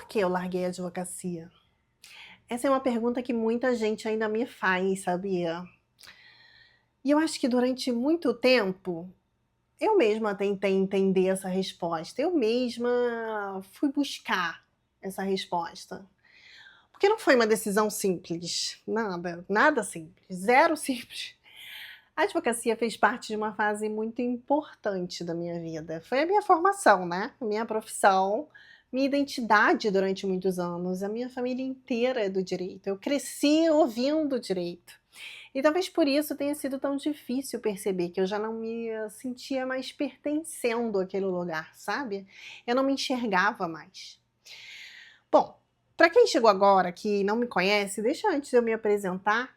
Por que eu larguei a advocacia? Essa é uma pergunta que muita gente ainda me faz, sabia? E eu acho que durante muito tempo, eu mesma tentei entender essa resposta, eu mesma fui buscar essa resposta. Porque não foi uma decisão simples, nada simples, zero simples. A advocacia fez parte de uma fase muito importante da minha vida. Foi a minha formação, né? A minha profissão, minha identidade durante muitos anos. A minha família inteira é do direito. Eu cresci ouvindo direito. E talvez por isso tenha sido tão difícil perceber que eu já não me sentia mais pertencendo àquele lugar, sabe? Eu não me enxergava mais. Bom, para quem chegou agora que não me conhece, deixa antes eu me apresentar.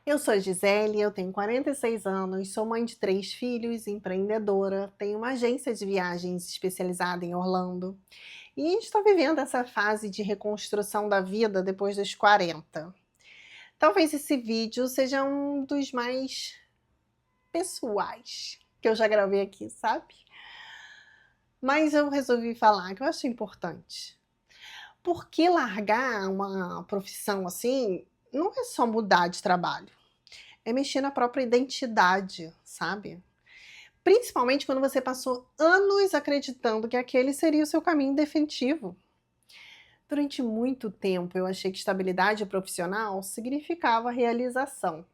Eu sou a Gisele, eu tenho 46 anos, sou mãe de 3 filhos, empreendedora, tenho uma agência de viagens especializada em Orlando e estou vivendo essa fase de reconstrução da vida depois dos 40. Talvez esse vídeo seja um dos mais pessoais que eu já gravei aqui, sabe? Mas eu resolvi falar que eu acho importante. Porque largar uma profissão assim não é só mudar de trabalho. É mexer na própria identidade, sabe? Principalmente quando você passou anos acreditando que aquele seria o seu caminho definitivo. Durante muito tempo eu achei que estabilidade profissional significava realização,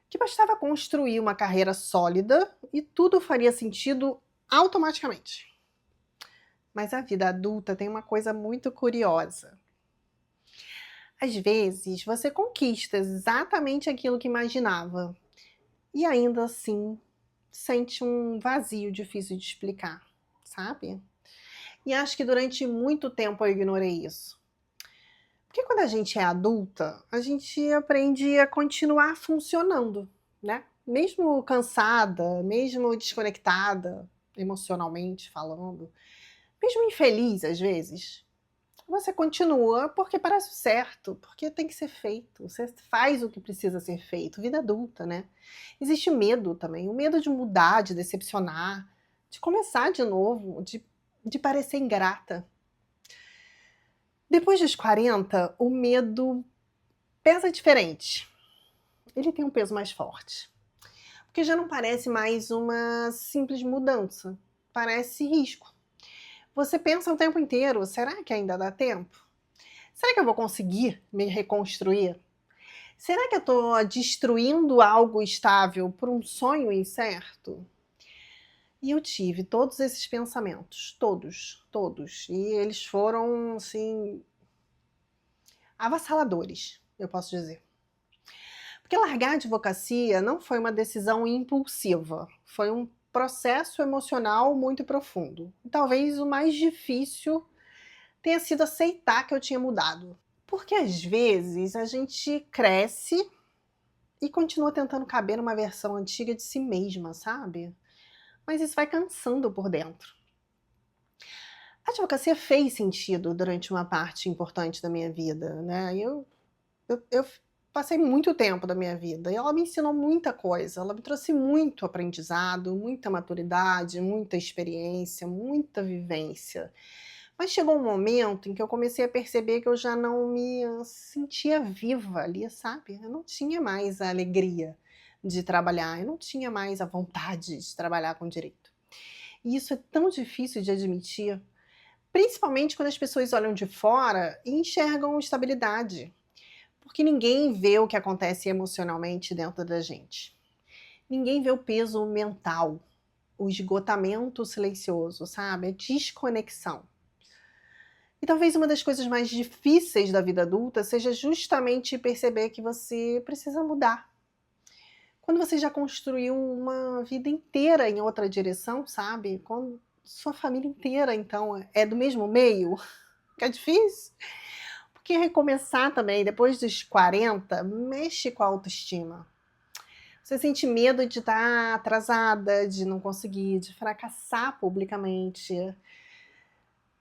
que bastava construir uma carreira sólida e tudo faria sentido automaticamente. Mas a vida adulta tem uma coisa muito curiosa. Às vezes você conquista exatamente aquilo que imaginava e ainda assim sente um vazio difícil de explicar, sabe? E acho que durante muito tempo eu ignorei isso. Porque quando a gente é adulta, a gente aprende a continuar funcionando, né? Mesmo cansada, mesmo desconectada, emocionalmente falando, mesmo infeliz às vezes, você continua porque parece certo, porque tem que ser feito. Você faz o que precisa ser feito. Vida adulta, né? Existe medo também, o medo de mudar, de decepcionar, de começar de novo, de parecer ingrata. Depois dos 40, o medo pesa diferente. Ele tem um peso mais forte. Porque já não parece mais uma simples mudança. Parece risco. Você pensa o tempo inteiro, será que ainda dá tempo? Será que eu vou conseguir me reconstruir? Será que eu estou destruindo algo estável por um sonho incerto? E eu tive todos esses pensamentos, todos. E eles foram, assim, avassaladores, eu posso dizer. Porque largar a advocacia não foi uma decisão impulsiva, foi um processo emocional muito profundo. E talvez o mais difícil tenha sido aceitar que eu tinha mudado. Porque às vezes a gente cresce e continua tentando caber numa versão antiga de si mesma, sabe? Mas isso vai cansando por dentro. A advocacia fez sentido durante uma parte importante da minha vida, né? Eu passei muito tempo da minha vida e ela me ensinou muita coisa, ela me trouxe muito aprendizado, muita maturidade, muita experiência, muita vivência. Mas chegou um momento em que eu comecei a perceber que eu já não me sentia viva ali, sabe? Eu não tinha mais a alegria de trabalhar, eu não tinha mais a vontade de trabalhar com direito. E isso é tão difícil de admitir, principalmente quando as pessoas olham de fora e enxergam estabilidade, porque ninguém vê o que acontece emocionalmente dentro da gente. Ninguém vê o peso mental, o esgotamento silencioso, sabe? A desconexão. E talvez uma das coisas mais difíceis da vida adulta seja justamente perceber que você precisa mudar. Quando você já construiu uma vida inteira em outra direção, sabe? Quando sua família inteira, então, é do mesmo meio, que é difícil. Porque recomeçar também, depois dos 40, mexe com a autoestima. Você sente medo de estar atrasada, de não conseguir, de fracassar publicamente.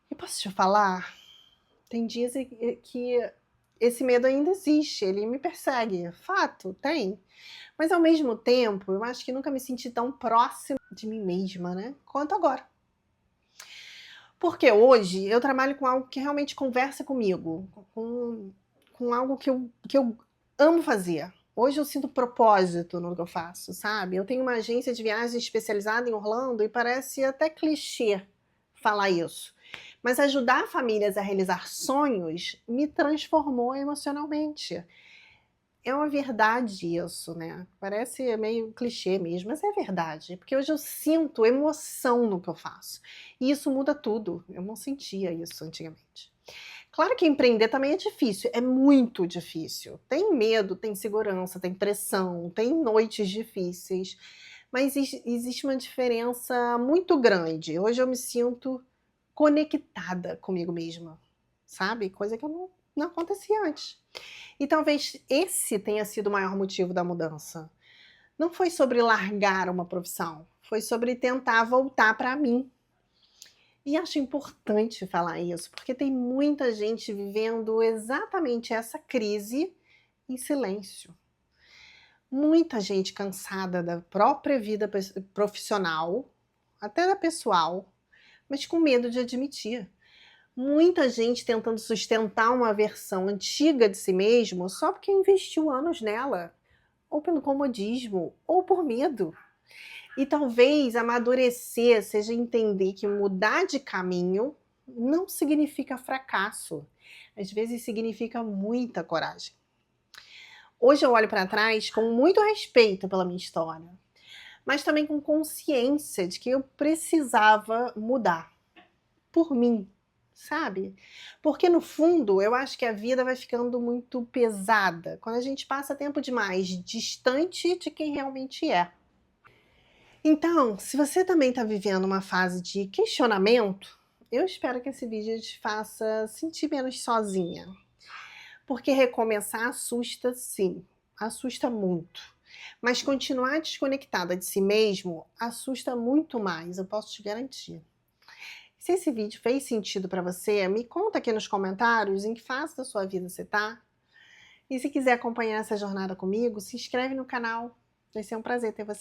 E posso te falar? Tem dias que esse medo ainda existe, ele me persegue. Fato, tem. Mas ao mesmo tempo, eu acho que nunca me senti tão próxima de mim mesma, né, quanto agora. Porque hoje eu trabalho com algo que realmente conversa comigo, com algo que eu amo fazer. Hoje eu sinto propósito no que eu faço, sabe? Eu tenho uma agência de viagens especializada em Orlando e parece até clichê falar isso. Mas ajudar famílias a realizar sonhos me transformou emocionalmente. É uma verdade isso, né? Parece meio clichê mesmo, mas é verdade. Porque hoje eu sinto emoção no que eu faço. E isso muda tudo. Eu não sentia isso antigamente. Claro que empreender também é difícil, é muito difícil. Tem medo, tem segurança, tem pressão, tem noites difíceis, mas existe uma diferença muito grande. Hoje eu me sinto conectada comigo mesma, sabe? Coisa que eu não acontecia antes. E talvez esse tenha sido o maior motivo da mudança. Não foi sobre largar uma profissão, foi sobre tentar voltar para mim. E acho importante falar isso, porque tem muita gente vivendo exatamente essa crise em silêncio. Muita gente cansada da própria vida profissional, até da pessoal, mas com medo de admitir. Muita gente tentando sustentar uma versão antiga de si mesmo só porque investiu anos nela, ou pelo comodismo, ou por medo. E talvez amadurecer seja entender que mudar de caminho não significa fracasso. Às vezes significa muita coragem. Hoje eu olho para trás com muito respeito pela minha história, mas também com consciência de que eu precisava mudar por mim, sabe? Porque no fundo eu acho que a vida vai ficando muito pesada quando a gente passa tempo demais distante de quem realmente é. Então, se você também está vivendo uma fase de questionamento, eu espero que esse vídeo te faça sentir menos sozinha. Porque recomeçar assusta sim, assusta muito. Mas continuar desconectada de si mesmo assusta muito mais, eu posso te garantir. Se esse vídeo fez sentido para você, me conta aqui nos comentários em que fase da sua vida você está. E se quiser acompanhar essa jornada comigo, se inscreve no canal. Vai ser um prazer ter você.